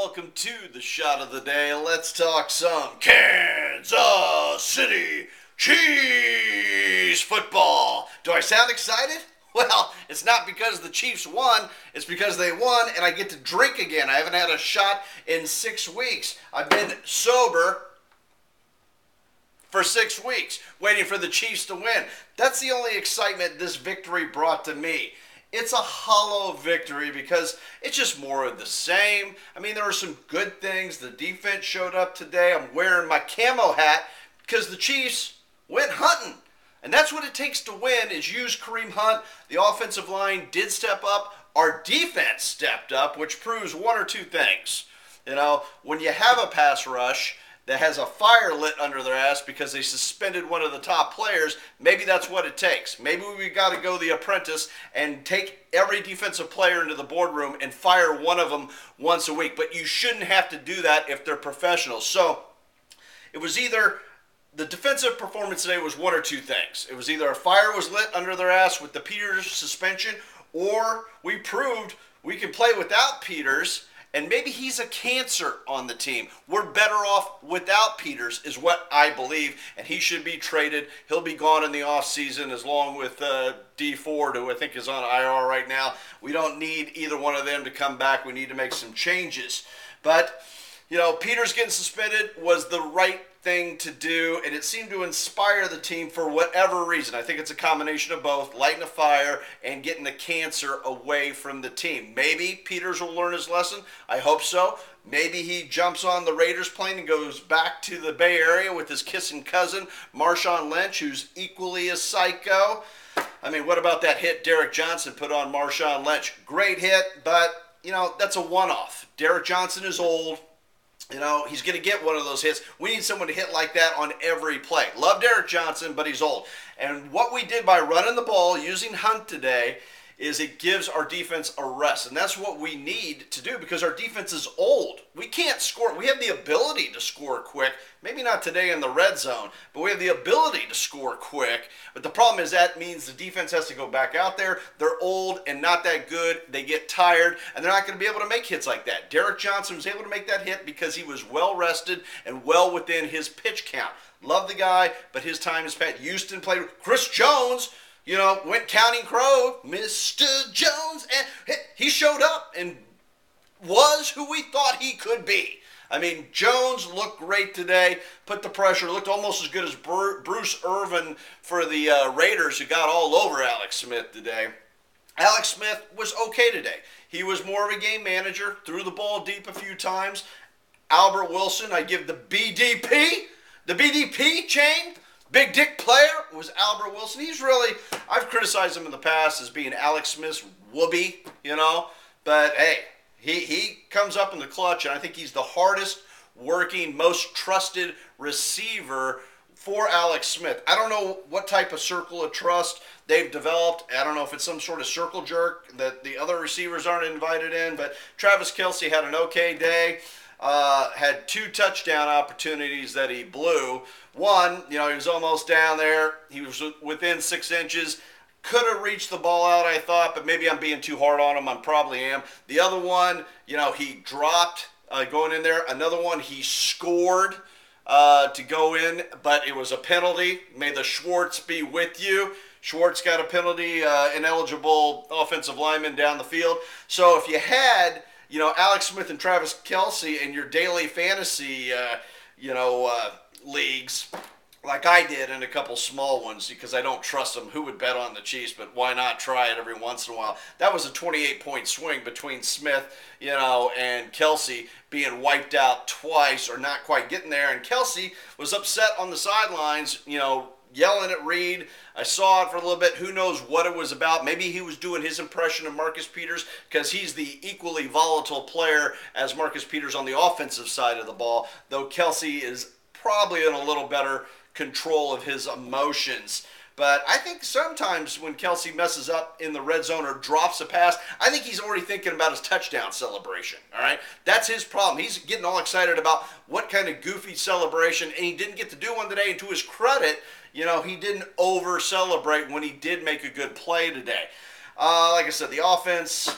welcome to the shot of the day. Let's talk some Kansas City Chiefs football. Do I sound excited? Well, it's not because the Chiefs won. It's because they won and I get to drink again. I haven't had a shot in 6 weeks. I've been sober for 6 weeks, waiting for the Chiefs to win. That's the only excitement this victory brought to me. It's a hollow victory because it's just more of the same. I mean, there were some good things. The defense showed up today. I'm wearing my camo hat because the Chiefs went hunting. And that's what it takes to win, is use Kareem Hunt. The offensive line did step up. Our defense stepped up, which proves one or two things. You know, when you have a pass rush that has a fire lit under their ass because they suspended one of the top players, maybe that's what it takes. Maybe we got to go the apprentice and take every defensive player into the boardroom and fire one of them once a week. But you shouldn't have to do that if they're professionals. So it was either the defensive performance today was one or two things. It was either a fire was lit under their ass with the Peters suspension, or we proved we can play without Peters. And maybe he's a cancer on the team. We're better off without Peters, is what I believe, and he should be traded. He'll be gone in the offseason, as long with D Ford, who I think is on IR right now. We don't need either one of them to come back. We need to make some changes. But, you know, Peters getting suspended was the right thing to do, and it seemed to inspire the team for whatever reason. I think it's a combination of both, lighting a fire and getting the cancer away from the team. Maybe Peters will learn his lesson. I hope so. Maybe he jumps on the Raiders plane and goes back to the Bay Area with his kissing cousin, Marshawn Lynch, who's equally a psycho. I mean, what about that hit Derek Johnson put on Marshawn Lynch? Great hit, but, you know, that's a one-off. Derek Johnson is old. You know, he's going to get one of those hits. We need someone to hit like that on every play. Love Derek Johnson, but he's old. And what we did by running the ball, using Hunt today, is it gives our defense a rest. And that's what we need to do because our defense is old. We can't score. We have the ability to score quick. Maybe not today in the red zone, but we have the ability to score quick. But the problem is that means the defense has to go back out there. They're old and not that good. They get tired, and they're not going to be able to make hits like that. Derek Johnson was able to make that hit because he was well rested and well within his pitch count. Love the guy, but his time is past. Houston played with Chris Jones. You know, went counting crow, Mr. Jones, and he showed up and was who we thought he could be. I mean, Jones looked great today, put the pressure, looked almost as good as Bruce Irvin for the Raiders, who got all over Alex Smith today. Alex Smith was okay today. He was more of a game manager, threw the ball deep a few times. Albert Wilson, I give the BDP chain. Big dick player was Albert Wilson. He's really, I've criticized him in the past as being Alex Smith's whoopee, you know. But, hey, he comes up in the clutch, and I think he's the hardest working, most trusted receiver for Alex Smith. I don't know what type of circle of trust they've developed. I don't know if it's some sort of circle jerk that the other receivers aren't invited in. But Travis Kelce had an okay day. Had 2 touchdown opportunities that he blew. One, you know, he was almost down there. He was within 6 inches. Could have reached the ball out, I thought, but maybe I'm being too hard on him. I probably am. The other one, you know, he dropped going in there. Another one, he scored to go in, but it was a penalty. May the Schwartz be with you. Schwartz got a penalty, ineligible offensive lineman down the field. So if you had, you know, Alex Smith and Travis Kelce in your daily fantasy, leagues, like I did in a couple small ones because I don't trust them. Who would bet on the Chiefs? But why not try it every once in a while? That was a 28-point swing between Smith, you know, and Kelce being wiped out twice or not quite getting there. And Kelce was upset on the sidelines, you know, yelling at Reed. I saw it for a little bit. Who knows what it was about? Maybe he was doing his impression of Marcus Peters because he's the equally volatile player as Marcus Peters on the offensive side of the ball, though Kelce is probably in a little better control of his emotions. But I think sometimes when Kelce messes up in the red zone or drops a pass, I think he's already thinking about his touchdown celebration, all right? That's his problem. He's getting all excited about what kind of goofy celebration, and he didn't get to do one today. And to his credit, you know, he didn't over-celebrate when he did make a good play today. Like I said, the offense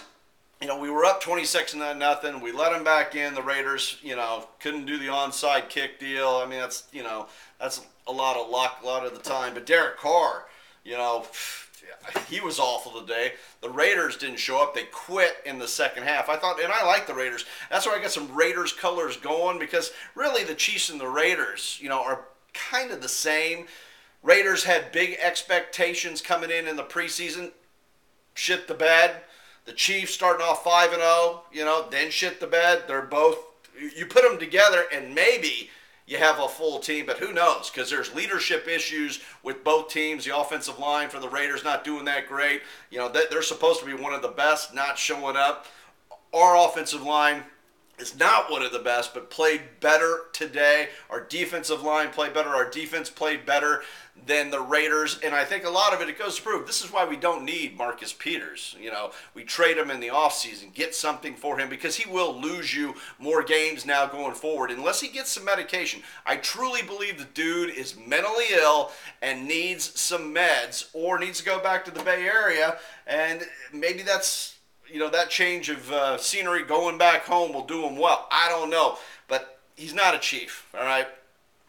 we were up 26-0. We let them back in. The Raiders, couldn't do the onside kick deal. I mean, that's a lot of luck a lot of the time. But Derek Carr, he was awful today. The Raiders didn't show up. They quit in the second half. I thought, and I like the Raiders. That's why I got some Raiders colors going, because really the Chiefs and the Raiders, are kind of the same. Raiders had big expectations coming in the preseason. Shit the bed. The Chiefs starting off 5-0, then shit the bed. They're both, you put them together and maybe you have a full team, but who knows? Because there's leadership issues with both teams. The offensive line for the Raiders not doing that great. They're supposed to be one of the best, not showing up. Our offensive line is not one of the best, but played better today. Our defensive line played better. Our defense played better than the Raiders, and I think a lot of it goes to prove this is why we don't need Marcus Peters. We trade him in the offseason, get something for him, because he will lose you more games now going forward unless he gets some medication. I truly believe the dude is mentally ill and needs some meds, or needs to go back to the Bay Area, and maybe that's that change of scenery going back home will do him well. I don't know, but he's not a Chief, all right?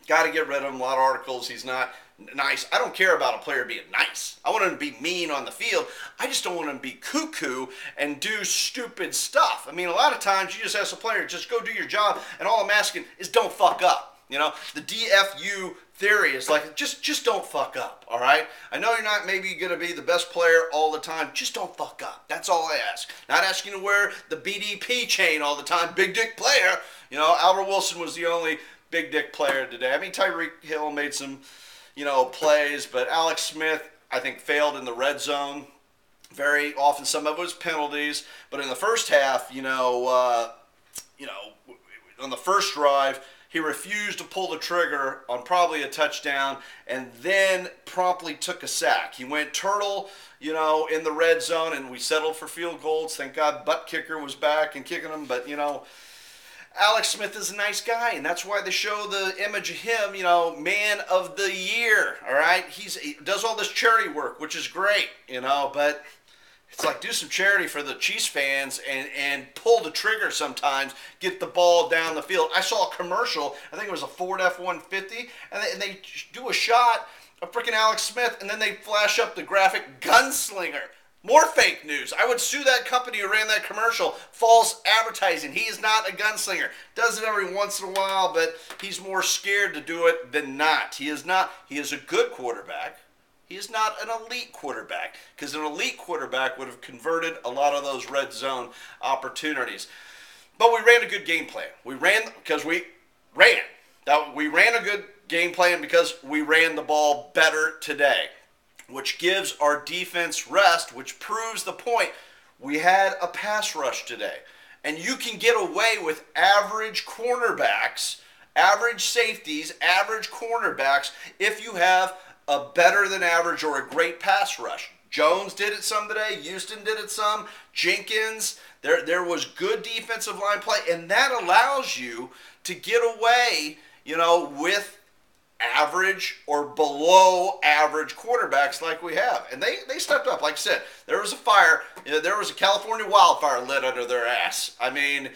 Got to get rid of him. A lot of articles, he's not nice. I don't care about a player being nice. I want him to be mean on the field. I just don't want him to be cuckoo and do stupid stuff. I mean, a lot of times you just ask a player, just go do your job, and all I'm asking is don't fuck up. The DFU theory is like, just don't fuck up, all right? I know you're not maybe going to be the best player all the time. Just don't fuck up. That's all I ask. Not asking you to wear the BDP chain all the time. Big dick player. Albert Wilson was the only big dick player today. I mean, Tyreek Hill made some, plays, but Alex Smith, I think, failed in the red zone very often. Some of it was penalties, but in the first half, on the first drive, he refused to pull the trigger on probably a touchdown, and then promptly took a sack. He went turtle, in the red zone, and we settled for field goals. Thank God Butt Kicker was back and kicking them, but, Alex Smith is a nice guy, and that's why they show the image of him, man of the year, all right? He does all this charity work, which is great, but it's like, do some charity for the Chiefs fans and pull the trigger sometimes, get the ball down the field. I saw a commercial, I think it was a Ford F-150, and they do a shot of freaking Alex Smith, and then they flash up the graphic gunslinger. More fake news. I would sue that company who ran that commercial. False advertising. He is not a gunslinger. Does it every once in a while, but he's more scared to do it than not. He is not. He is a good quarterback. He is not an elite quarterback, because an elite quarterback would have converted a lot of those red zone opportunities. But we ran a good game plan. We ran because we ran. We ran a good game plan because we ran the ball better today, which gives our defense rest, which proves the point. We had a pass rush today. And you can get away with average cornerbacks, average safeties, average cornerbacks if you have a better than average or a great pass rush. Jones did it some today. Houston did it some. Jenkins. There was good defensive line play, and that allows you to get away, with average or below average quarterbacks like we have. And they stepped up. Like I said, there was a fire. There was a California wildfire lit under their ass. I mean,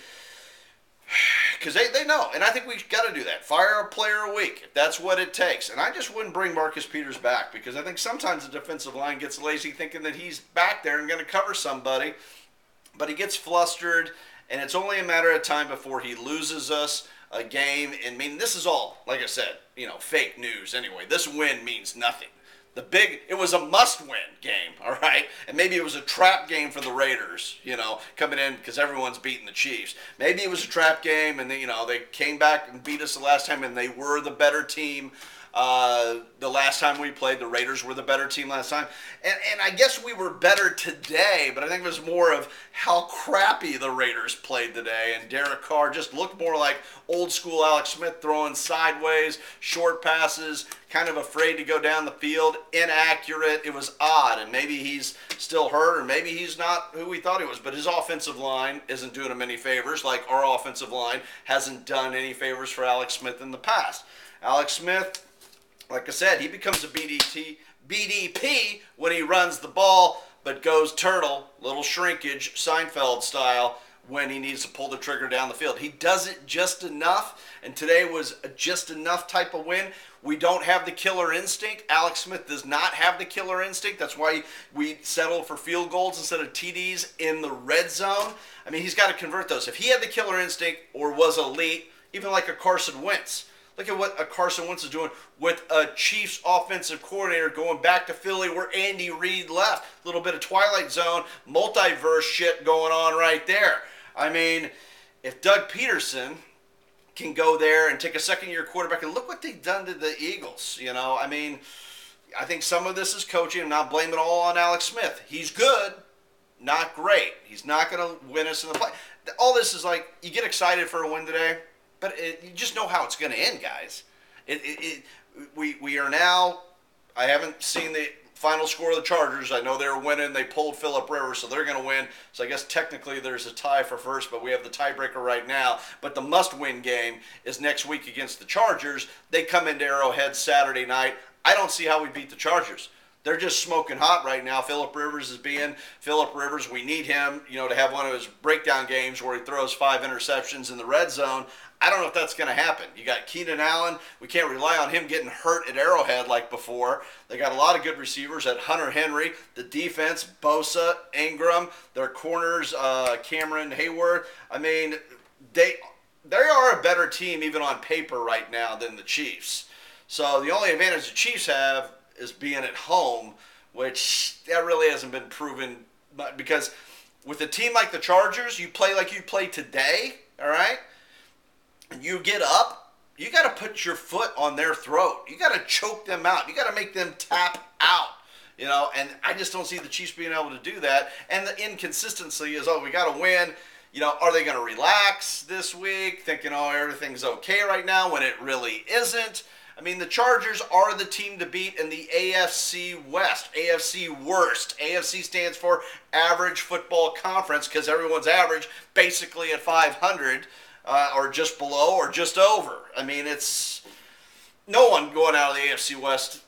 because they know. And I think we've got to do that. Fire a player a week, if that's what it takes. And I just wouldn't bring Marcus Peters back, because I think sometimes the defensive line gets lazy thinking that he's back there and going to cover somebody. But he gets flustered, and it's only a matter of time before he loses us a game. And I mean, this is all, like I said, fake news anyway. This win means nothing. It was a must-win game, all right? And maybe it was a trap game for the Raiders, coming in because everyone's beating the Chiefs. Maybe it was a trap game, and they came back and beat us the last time, and they were the better team. The last time we played, the Raiders were the better team last time. And I guess we were better today, but I think it was more of how crappy the Raiders played today. And Derek Carr just looked more like old school Alex Smith, throwing sideways, short passes, kind of afraid to go down the field, inaccurate. It was odd, and maybe he's still hurt, or maybe he's not who we thought he was. But his offensive line isn't doing him any favors, like our offensive line hasn't done any favors for Alex Smith in the past. Alex Smith, like I said, he becomes a BDP when he runs the ball, but goes turtle, little shrinkage, Seinfeld style, when he needs to pull the trigger down the field. He does it just enough, and today was a just enough type of win. We don't have the killer instinct. Alex Smith does not have the killer instinct. That's why we settled for field goals instead of TDs in the red zone. I mean, he's got to convert those. If he had the killer instinct or was elite, even like a Carson Wentz, look at what a Carson Wentz is doing with a Chiefs offensive coordinator going back to Philly where Andy Reid left. A little bit of Twilight Zone, multiverse shit going on right there. I mean, if Doug Peterson can go there and take a second-year quarterback, and look what they've done to the Eagles, you know. I mean, I think some of this is coaching. I'm not blaming it all on Alex Smith. He's good, not great. He's not going to win us in the play. All this is like, you get excited for a win today, but you just know how it's going to end, guys. We are now, I haven't seen the final score of the Chargers. I know they're winning. They pulled Phillip Rivers, so they're going to win. So I guess technically there's a tie for first, but we have the tiebreaker right now. But the must-win game is next week against the Chargers. They come into Arrowhead Saturday night. I don't see how we beat the Chargers. They're just smoking hot right now. Phillip Rivers is being Phillip Rivers. We need him, you know, to have one of his breakdown games where he throws 5 interceptions in the red zone. I don't know if that's going to happen. You got Keenan Allen. We can't rely on him getting hurt at Arrowhead like before. They got a lot of good receivers at Hunter Henry. The defense, Bosa, Ingram, their corners, Cameron Hayward. I mean, they are a better team even on paper right now than the Chiefs. So the only advantage the Chiefs have is being at home, which that really hasn't been proven. But because with a team like the Chargers, you play like you play today, all right? And you get up, you got to put your foot on their throat. You got to choke them out. You got to make them tap out, you know, and I just don't see the Chiefs being able to do that. And the inconsistency is, oh, we got to win. You know, are they going to relax this week, thinking, oh, everything's okay right now, when it really isn't? I mean, the Chargers are the team to beat in the AFC West, AFC Worst. AFC stands for Average Football Conference because everyone's average basically at 500. Or just below or just over. I mean, it's no one going out of the AFC West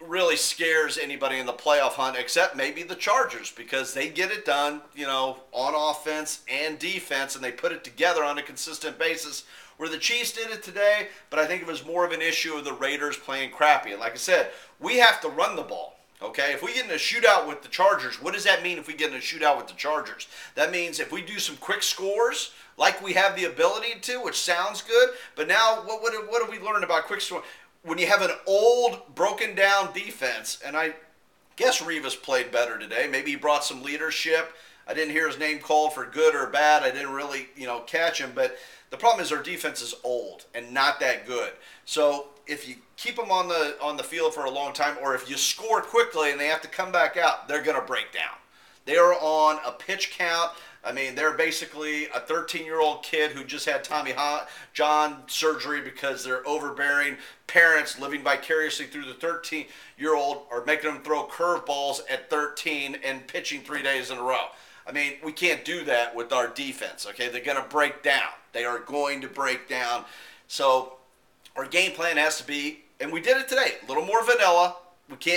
really scares anybody in the playoff hunt except maybe the Chargers because they get it done, you know, on offense and defense, and they put it together on a consistent basis where the Chiefs did it today, but I think it was more of an issue of the Raiders playing crappy. And like I said, we have to run the ball. Okay, if we get in a shootout with the Chargers, what does that mean if we get in a shootout with the Chargers? That means if we do some quick scores, like we have the ability to, which sounds good, but now what have we learned about quick scores? When you have an old, broken down defense, and I guess Revis played better today. Maybe he brought some leadership. I didn't hear his name called for good or bad. I didn't really, you know, catch him, but the problem is our defense is old and not that good. So if you keep them on the field for a long time, or if you score quickly and they have to come back out, they're going to break down. They are on a pitch count. I mean, they're basically a 13-year-old kid who just had Tommy John surgery because they're overbearing parents living vicariously through the 13-year-old are making them throw curveballs at 13 and pitching 3 days in a row. I mean, we can't do that with our defense, okay? They're going to break down. They are going to break down. So our game plan has to be, and we did it today, a little more vanilla.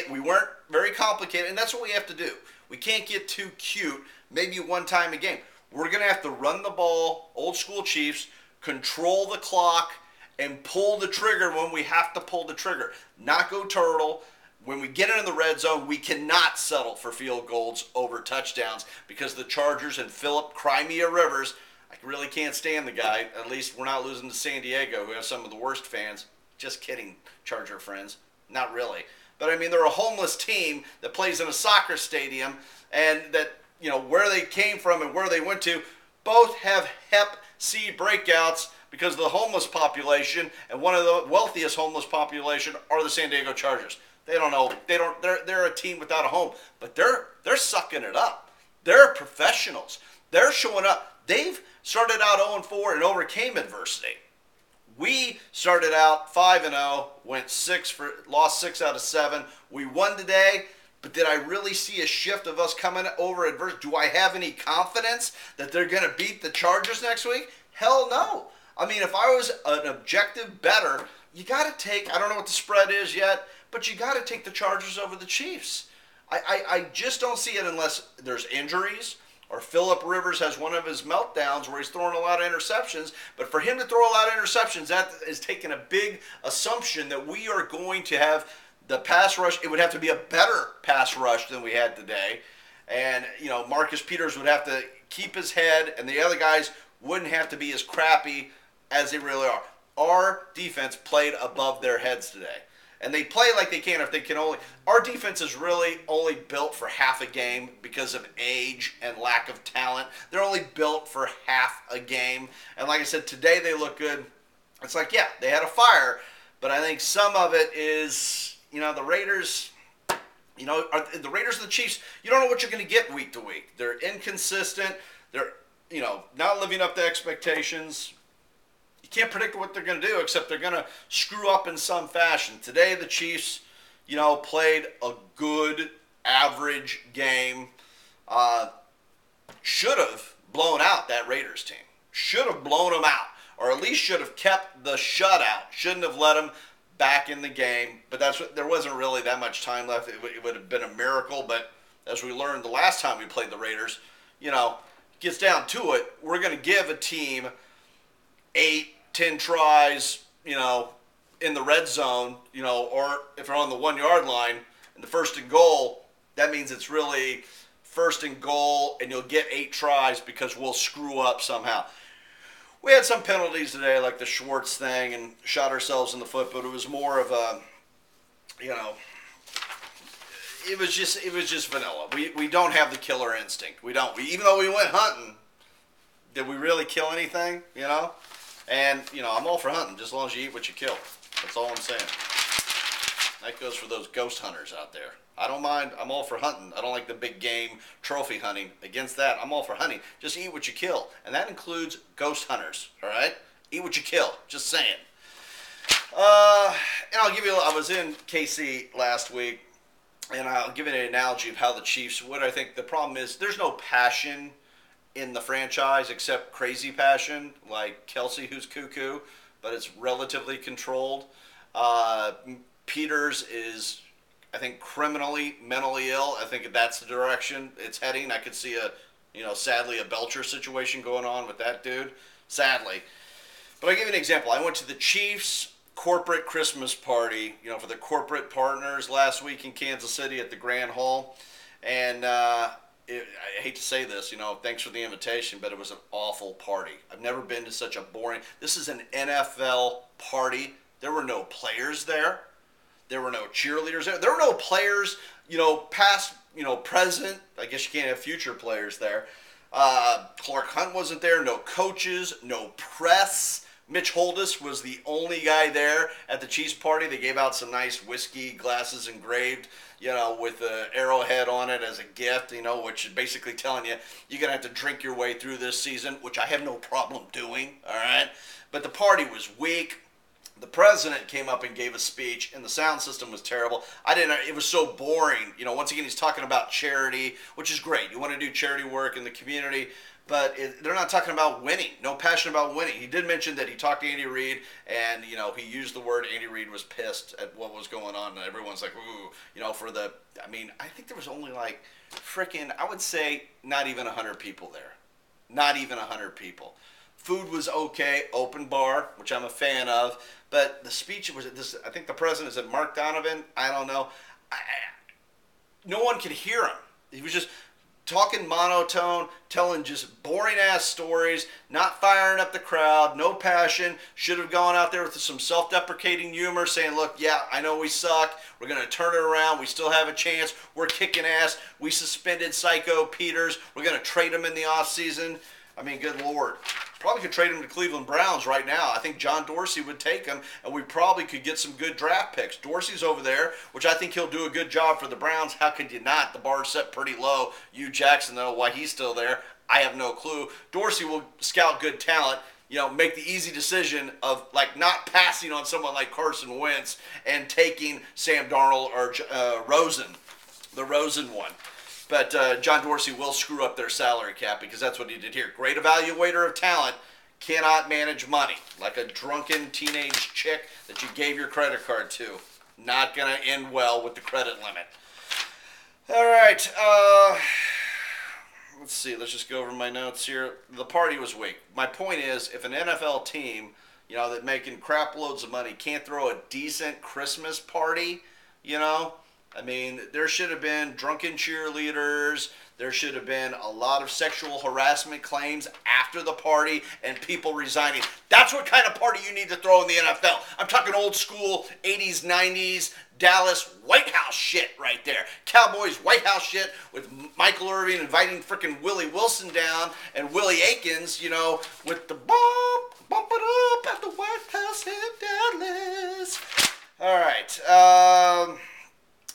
We weren't very complicated, and that's what we have to do. We can't get too cute, maybe one time a game. We're going to have to run the ball, old school Chiefs, control the clock, and pull the trigger when we have to pull the trigger. Not go turtle. When we get into the red zone, we cannot settle for field goals over touchdowns because the Chargers and Phillip Crimea Rivers, I really can't stand the guy. At least we're not losing to San Diego, who have some of the worst fans. Just kidding, Charger friends. Not really. But, I mean, they're a homeless team that plays in a soccer stadium, and that, you know, where they came from and where they went to, both have Hep C breakouts because of the homeless population, and one of the wealthiest homeless population are the San Diego Chargers. They don't know. They're a team without a home, but they're sucking it up. They're professionals. They're showing up. They've started out 0-4 and overcame adversity. We started out 5-0, lost 6 out of 7. We won today, but did I really see a shift of us coming over adversity? Do I have any confidence that they're going to beat the Chargers next week? Hell no. I mean, if I was an objective bettor, you got to take, I don't know what the spread is yet, but you got to take the Chargers over the Chiefs. I just don't see it unless there's injuries or Phillip Rivers has one of his meltdowns where he's throwing a lot of interceptions. But for him to throw a lot of interceptions, that is taking a big assumption that we are going to have the pass rush. It would have to be a better pass rush than we had today. And, Marcus Peters would have to keep his head, and the other guys wouldn't have to be as crappy as they really are. Our defense played above their heads today. And they play like they can if they can only. Our defense is really only built for half a game because of age and lack of talent. They're only built for half a game. And like I said, today they look good. It's like, yeah, they had a fire. But I think some of it is, the Raiders, the Raiders and the Chiefs, you don't know what you're going to get week to week. They're inconsistent. They're, not living up to expectations. Can't predict what they're going to do, except they're going to screw up in some fashion. Today, the Chiefs, played a good, average game. Should have blown out that Raiders team. Should have blown them out, or at least should have kept the shutout. Shouldn't have let them back in the game. But there wasn't really that much time left. It would have been a miracle. But as we learned the last time we played the Raiders, gets down to it, we're going to give a team 8-10 tries, in the red zone, or if they're on the 1 yard line and the first and goal, that means it's really first and goal and you'll get 8 tries because we'll screw up somehow. We had some penalties today, like the Schwartz thing, and shot ourselves in the foot, but it was more of a, it was just vanilla. We don't have the killer instinct. We don't. Even though we went hunting, did we really kill anything, And, I'm all for hunting, just as long as you eat what you kill. That's all I'm saying. That goes for those ghost hunters out there. I don't mind. I'm all for hunting. I don't like the big game trophy hunting. Against that, I'm all for hunting. Just eat what you kill. And that includes ghost hunters, all right? Eat what you kill. Just saying. And I'll give you, I was in KC last week, and I'll give you an analogy of how the Chiefs, what I think the problem is, there's no passion in the franchise except crazy passion, like Kelce, who's cuckoo, but it's relatively controlled. Peters is, I think, criminally, mentally ill. I think that's the direction it's heading. I could see sadly, a Belcher situation going on with that dude, sadly. But I'll give you an example. I went to the Chiefs corporate Christmas party, for the corporate partners last week in Kansas City at the Grand Hall, and I hate to say this, thanks for the invitation, but it was an awful party. I've never been to such a boring. This is an NFL party. There were no players there. There were no cheerleaders there. There were no players, past, present. I guess you can't have future players there. Clark Hunt wasn't there. No coaches, no press. Mitch Holdis was the only guy there at the Chiefs party. They gave out some nice whiskey glasses engraved, with the arrowhead on it as a gift, which is basically telling you you're going to have to drink your way through this season, which I have no problem doing, all right? But the party was weak. The president came up and gave a speech, and the sound system was terrible. It was so boring. Once again, he's talking about charity, which is great. You want to do charity work in the community, but they're not talking about winning. No passion about winning. He did mention that he talked to Andy Reid, and, he used the word Andy Reid was pissed at what was going on, and everyone's like, ooh, I think there was only I would say not even 100 people there. Not even 100 people. Food was okay, open bar, which I'm a fan of, but the speech was this. I think the president is Mark Donovan. I don't know. No one could hear him. He was just talking monotone, telling just boring ass stories, not firing up the crowd, no passion. Should have gone out there with some self-deprecating humor, saying, "Look, yeah, I know we suck. We're gonna turn it around. We still have a chance. We're kicking ass. We suspended Psycho Peters. We're gonna trade him in the offseason." Good Lord. Probably could trade him to Cleveland Browns right now. I think John Dorsey would take him, and we probably could get some good draft picks. Dorsey's over there, which I think he'll do a good job for the Browns. How could you not? The bar's set pretty low. Hugh Jackson, though, why he's still there, I have no clue. Dorsey will scout good talent, make the easy decision of, not passing on someone like Carson Wentz and taking Sam Darnold or Rosen, the Rosen one. But John Dorsey will screw up their salary cap because that's what he did here. Great evaluator of talent, cannot manage money. Like a drunken teenage chick that you gave your credit card to. Not going to end well with the credit limit. All right. Let's see. Let's just go over my notes here. The party was weak. My point is, if an NFL team, that making crap loads of money can't throw a decent Christmas party, I mean, there should have been drunken cheerleaders. There should have been a lot of sexual harassment claims after the party and people resigning. That's what kind of party you need to throw in the NFL. I'm talking old school 80s, 90s, Dallas White House shit right there. Cowboys White House shit with Michael Irvin inviting frickin' Willie Wilson down and Willie Aikens, with the bump it up at the White House in Dallas. All right.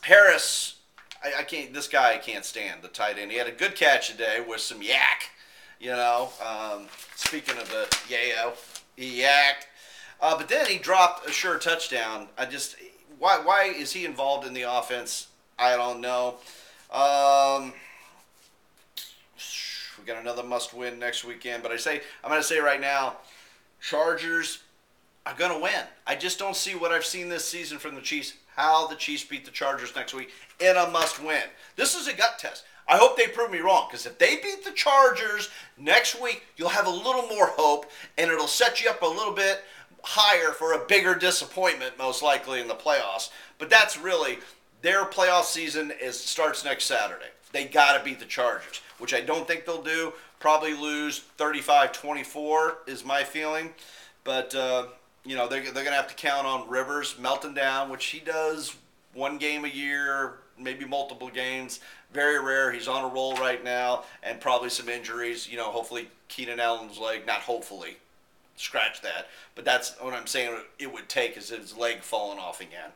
Harris, I can't. This guy I can't stand, the tight end. He had a good catch today with some yak. Speaking of the yayo, he yacked. But then he dropped a sure touchdown. Why is he involved in the offense? I don't know. We got another must-win next weekend. But I'm going to say right now, Chargers are going to win. I just don't see what I've seen this season from the Chiefs, how the Chiefs beat the Chargers next week in a must-win. This is a gut test. I hope they prove me wrong, because if they beat the Chargers next week, you'll have a little more hope, and it'll set you up a little bit higher for a bigger disappointment, most likely, in the playoffs. But that's really, their playoff season starts next Saturday. They got to beat the Chargers, which I don't think they'll do. Probably lose 35-24 is my feeling. But, they're going to have to count on Rivers melting down, which he does one game a year, maybe multiple games. Very rare. He's on a roll right now, and probably some injuries. Hopefully Keenan Allen's leg, not hopefully, scratch that. But that's what I'm saying it would take, is his leg falling off again.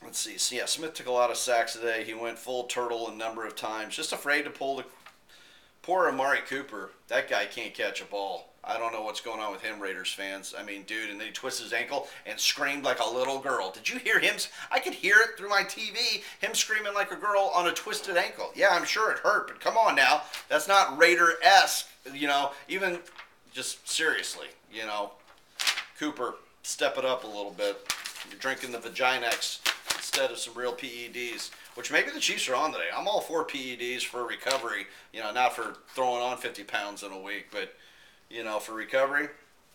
Let's see. So, yeah, Smith took a lot of sacks today. He went full turtle a number of times. Just afraid to pull the... Poor Amari Cooper. That guy can't catch a ball. I don't know what's going on with him, Raiders fans. I mean, dude, and then he twisted his ankle and screamed like a little girl. Did you hear him? I could hear it through my TV, him screaming like a girl on a twisted ankle. Yeah, I'm sure it hurt, but come on now. That's not Raider-esque, even just seriously, Cooper, step it up a little bit. You're drinking the Vaginex instead of some real PEDs, which maybe the Chiefs are on today. I'm all for PEDs for recovery, not for throwing on 50 pounds in a week, but, for recovery,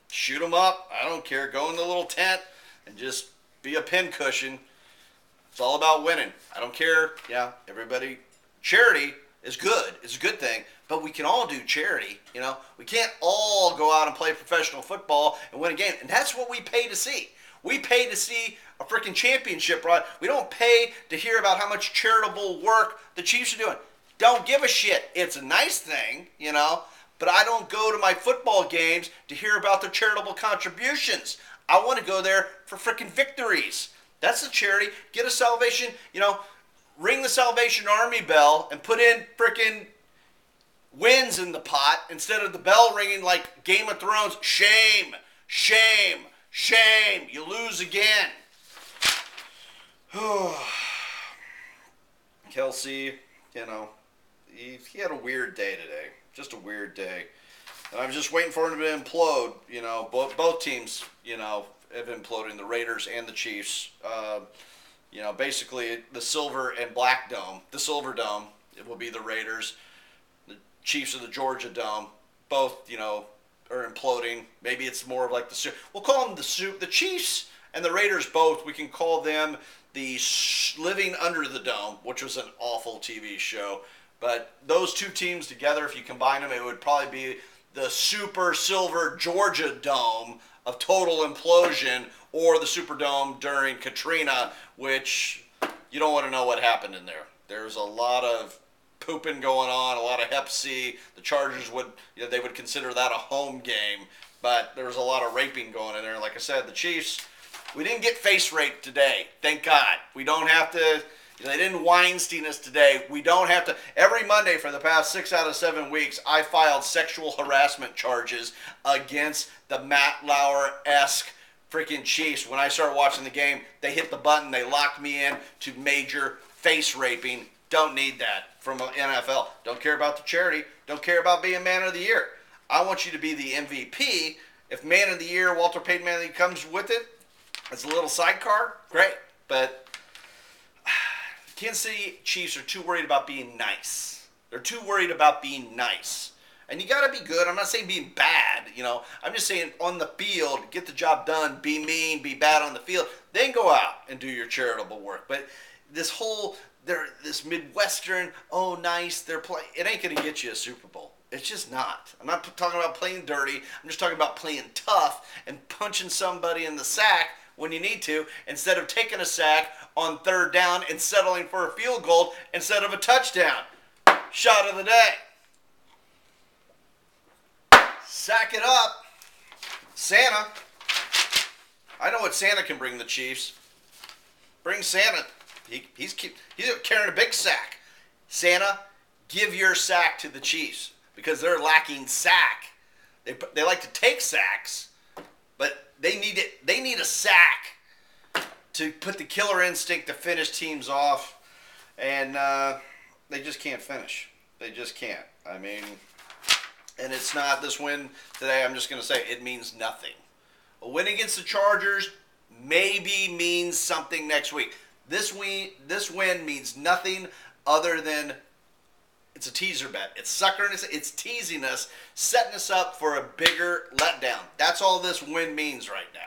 shoot them up. I don't care. Go in the little tent and just be a pincushion. It's all about winning. I don't care. Yeah, everybody. Charity is good. It's a good thing, but we can all do charity. We can't all go out and play professional football and win a game, and that's what we pay to see. We pay to see a freaking championship run. We don't pay to hear about how much charitable work the Chiefs are doing. Don't give a shit. It's a nice thing, but I don't go to my football games to hear about their charitable contributions. I want to go there for freaking victories. That's the charity. Get a Salvation, ring the Salvation Army bell and put in freaking wins in the pot instead of the bell ringing like Game of Thrones. Shame, shame, shame. You lose again. Kelce, he had a weird day today. Just a weird day. And I'm just waiting for him to implode. Both teams, have imploded, the Raiders and the Chiefs. Basically the silver and black dome. The silver dome, it will be the Raiders. The Chiefs are the Georgia dome. Both, are imploding. Maybe it's more of like we'll call them the Chiefs and the Raiders both. We can call them the Living Under the Dome, which was an awful TV show. But those two teams together, if you combine them, it would probably be the Super Silver Georgia Dome of total implosion, or the Superdome during Katrina, which you don't want to know what happened in there. There's a lot of pooping going on, a lot of Hep C. The Chargers would, they would consider that a home game, but there was a lot of raping going in there. Like I said, the Chiefs, we didn't get face raped today. Thank God. We don't have to. They didn't Weinstein us today. We don't have to. Every Monday for the past 6 out of 7 weeks, I filed sexual harassment charges against the Matt Lauer-esque freaking Chiefs. When I started watching the game, they hit the button. They locked me in to major face raping. Don't need that from an NFL. Don't care about the charity. Don't care about being Man of the Year. I want you to be the MVP. If Man of the Year, Walter Payton Man of the Year comes with it, it's a little sidecar, great. But Kansas City Chiefs are too worried about being nice. They're too worried about being nice. And you got to be good. I'm not saying being bad, you know. I'm just saying on the field, get the job done, be mean, be bad on the field. Then go out and do your charitable work. But this whole, this Midwestern, oh, nice, they're playing, it ain't going to get you a Super Bowl. It's just not. I'm not talking about playing dirty. I'm just talking about playing tough and punching somebody in the sack when you need to, instead of taking a sack on third down and settling for a field goal instead of a touchdown. Shot of the day. Sack it up. Santa. I know what Santa can bring the Chiefs. Bring Santa. He's carrying a big sack. Santa, give your sack to the Chiefs because they're lacking sack. They like to take sacks, but they need it. They need a sack to put the killer instinct to finish teams off, and they just can't finish. They just can't. I mean, and it's not this win today. I'm just going to say it means nothing. A win against the Chargers maybe means something next week. This win means nothing other than it's a teaser bet. It's suckering us. It's teasing us, setting us up for a bigger letdown. That's all this win means right now.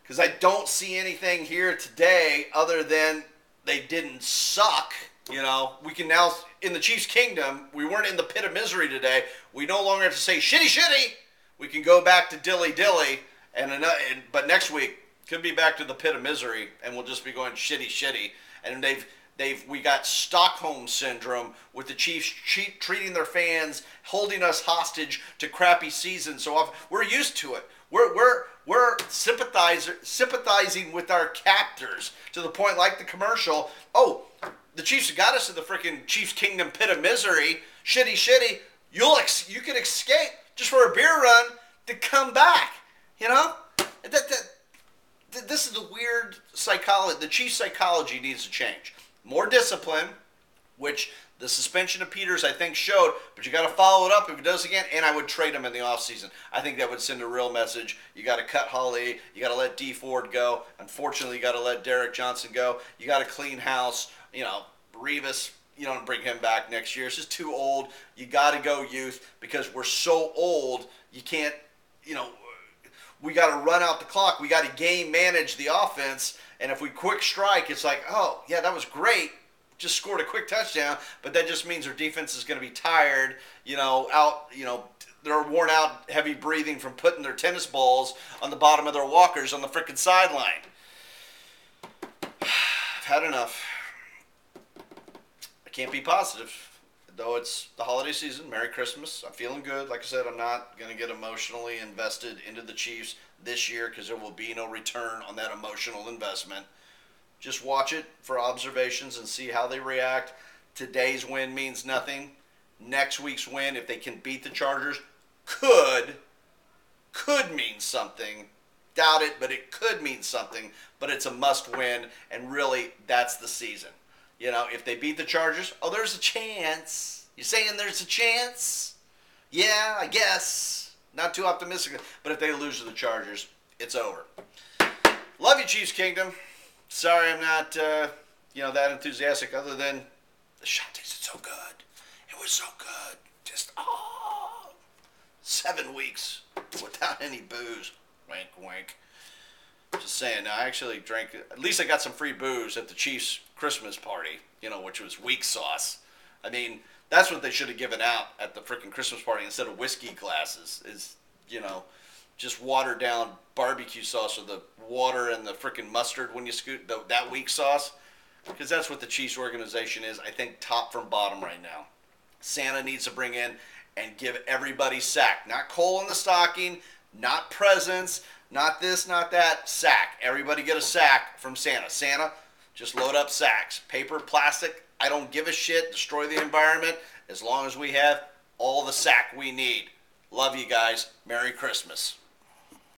Because I don't see anything here today other than they didn't suck. You know, we can now, in the Chiefs' kingdom, we weren't in the pit of misery today. We no longer have to say shitty, shitty. We can go back to dilly, dilly. But next week, could be back to the pit of misery, and we'll just be going shitty, shitty. And we got Stockholm syndrome with the Chiefs treating their fans, holding us hostage to crappy seasons so often. We're used to it. We're sympathizing with our captors to the point, like the commercial. Oh, the Chiefs got us to the freaking Chiefs Kingdom pit of misery. Shitty, shitty. You can escape just for a beer run to come back. You know, this is the weird psychology. The Chiefs' psychology needs to change. More discipline, which the suspension of Peters, I think, showed, but you got to follow it up if it does again, and I would trade him in the offseason. I think that would send a real message. You got to cut Holly. You got to let D Ford go. Unfortunately, you got to let Derek Johnson go. You got to clean house. You know, Revis, you don't bring him back next year. It's just too old. You got to go youth because we're so old, you can't, you know, we got to run out the clock. We got to game manage the offense. And if we quick strike, it's like, oh, yeah, that was great. Just scored a quick touchdown. But that just means our defense is going to be tired, you know, they're worn out, heavy breathing from putting their tennis balls on the bottom of their walkers on the frickin' sideline. I've had enough. I can't be positive. Though it's the holiday season, Merry Christmas. I'm feeling good. Like I said, I'm not going to get emotionally invested into the Chiefs this year because there will be no return on that emotional investment. Just watch it for observations and see how they react. Today's win means nothing. Next week's win, if they can beat the Chargers, could mean something. Doubt it, but it could mean something. But it's a must win, and really, that's the season. You know, if they beat the Chargers, oh, there's a chance. You saying there's a chance? Yeah, I guess. Not too optimistic. But if they lose to the Chargers, it's over. Love you, Chiefs Kingdom. Sorry I'm not, that enthusiastic other than the shot tasted so good. It was so good. Just, 7 weeks without any booze. Wink, wink. Just saying, I actually drank, at least I got some free booze at the Chiefs Christmas party, which was weak sauce. I mean, that's what they should have given out at the freaking Christmas party instead of whiskey glasses is, just watered down barbecue sauce or the water and the freaking mustard when you scoot, that weak sauce. Because that's what the Chiefs organization is, I think, top from bottom right now. Santa needs to bring in and give everybody sack. Not coal in the stocking, not presents, not this, not that, sack. Everybody get a sack from Santa. Santa, just load up sacks. Paper, plastic, I don't give a shit. Destroy the environment as long as we have all the sack we need. Love you guys. Merry Christmas.